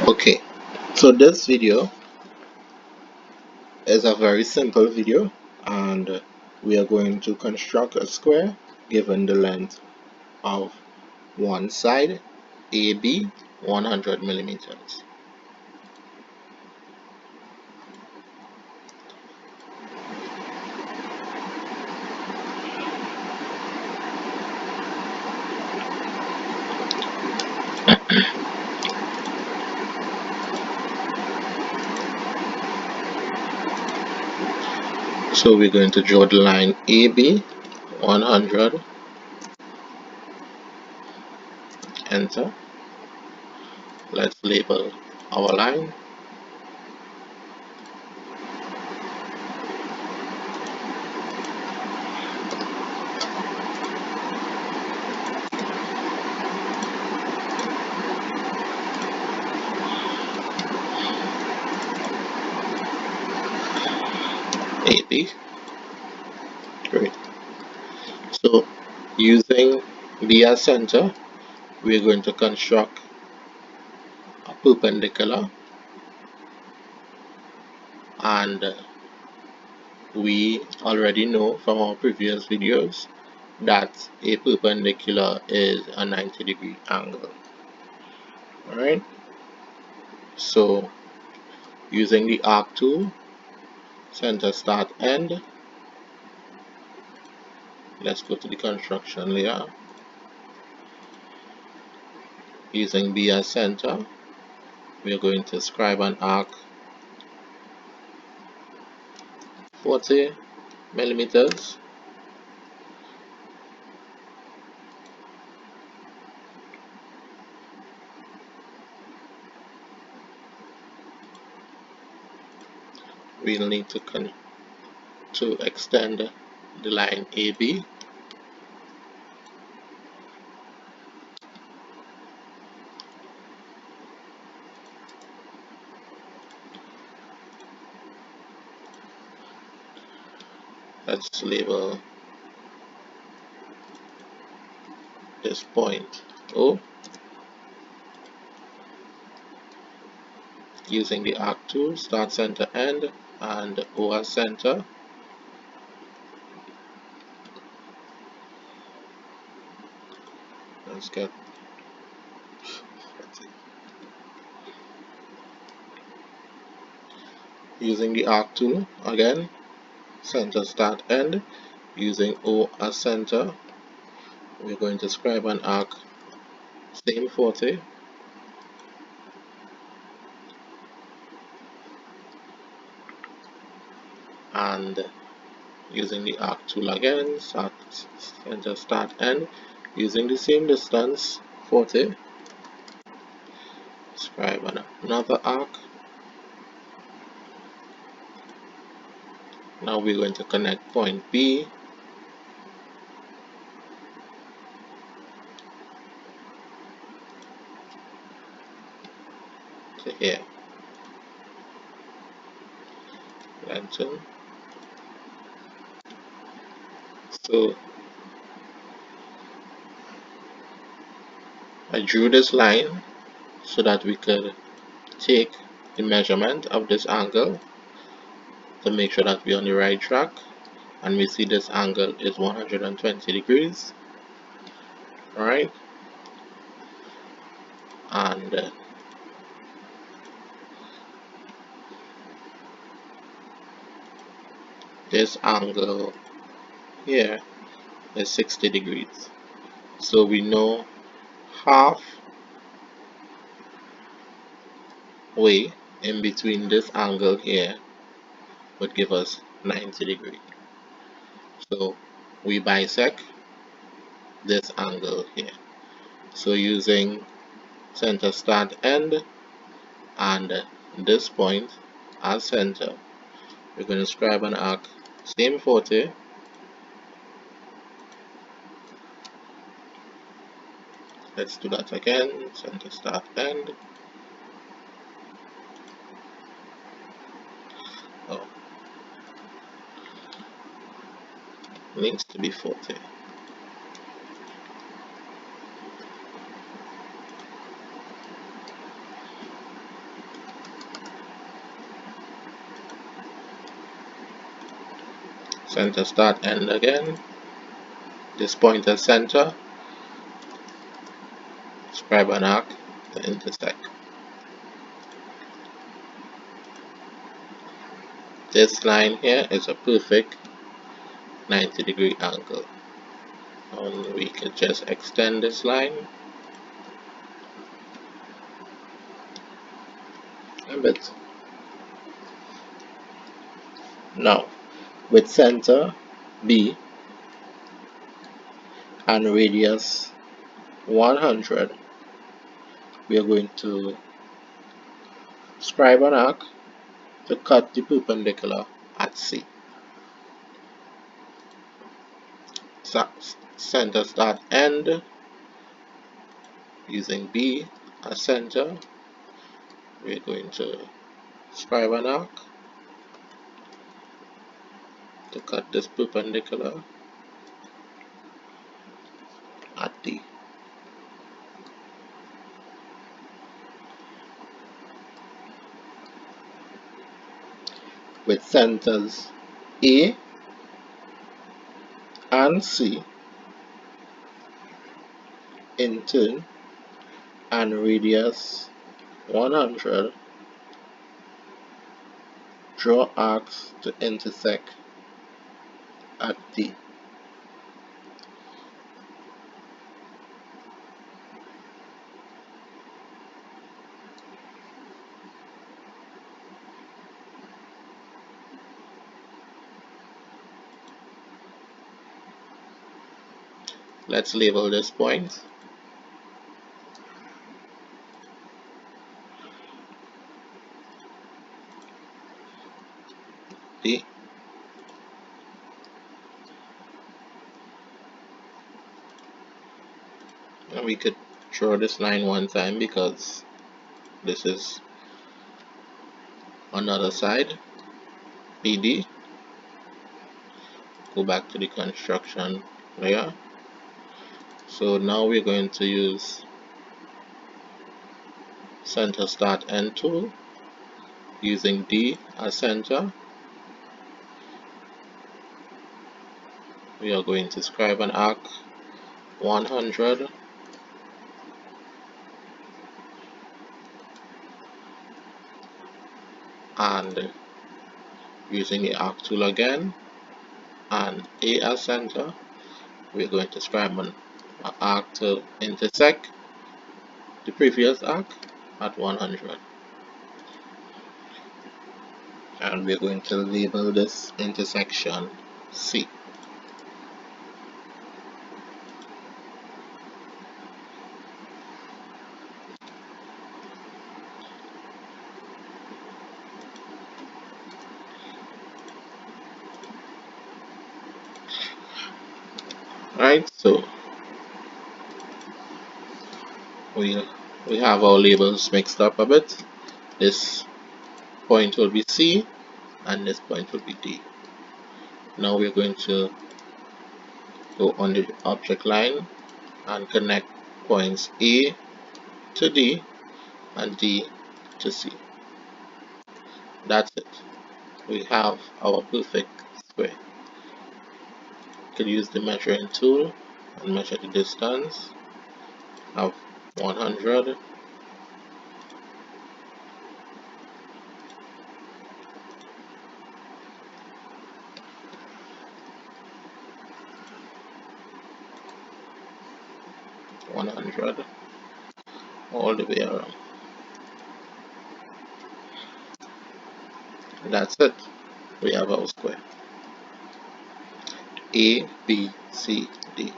Okay, so this video is a very simple video, and we are going to construct a square given the length of one side AB 100 millimeters. So we're going to draw the line AB 100, enter. Let's label our line. AB. Great. So using B as center, we're going to construct a perpendicular, and we already know from our previous videos that a perpendicular is a 90-degree angle. Alright, so using the arc tool, center, start, end, let's go to the construction layer. Using B as center, we are going to scribe an arc 40 millimeters. We'll need to extend the line AB. Let's label this point O. Using the arc tool, start, center, end, and O as center. Let's get using the arc tool again, center, start, end. Using O as center, we're going to scribe an arc, same 40, and using the arc tool again, start, center, start, end. Using the same distance, 40, scribe another arc. Now we're going to connect point B to here. Lengthen. So I drew this line so that we could take the measurement of this angle to make sure that we're on the right track, and we see this angle is 120 degrees. Alright, and this angle here is 60 degrees. So we know half way in between this angle here would give us 90 degrees. So we bisect this angle here. So using center, start, end, and this point as center, we're going to scribe an arc, same 40, let's do that again, center, start, end. Oh, needs to be 40. Center, start, end again. This point as center. Describe an arc to intersect. This line here is a perfect 90-degree angle. And we could just extend this line a bit. Now, with center B and radius 100, we are going to scribe an arc to cut the perpendicular at C. Center, start, end. Using B as center, we're going to scribe an arc to cut this perpendicular at D. With centers A and C in turn and radius 100, draw arcs to intersect at D. Let's label this point D. And we could draw this line one time because this is another side, BD. Go back to the construction layer. So now we're going to use center, start, end tool using D as center. We are going to scribe an arc 100 and using the arc tool again and A as center, we're going to scribe an arc to intersect the previous arc at 100, and we're going to label this intersection C. Right, so we have our labels mixed up a bit. This point will be C and this point will be D. Now we're going to go on the object line and connect points A to D and D to C. That's it. We have our perfect square. You can use the measuring tool and measure the distance of 100, 100 all the way around. That's it. We have our square. A, B, C, D.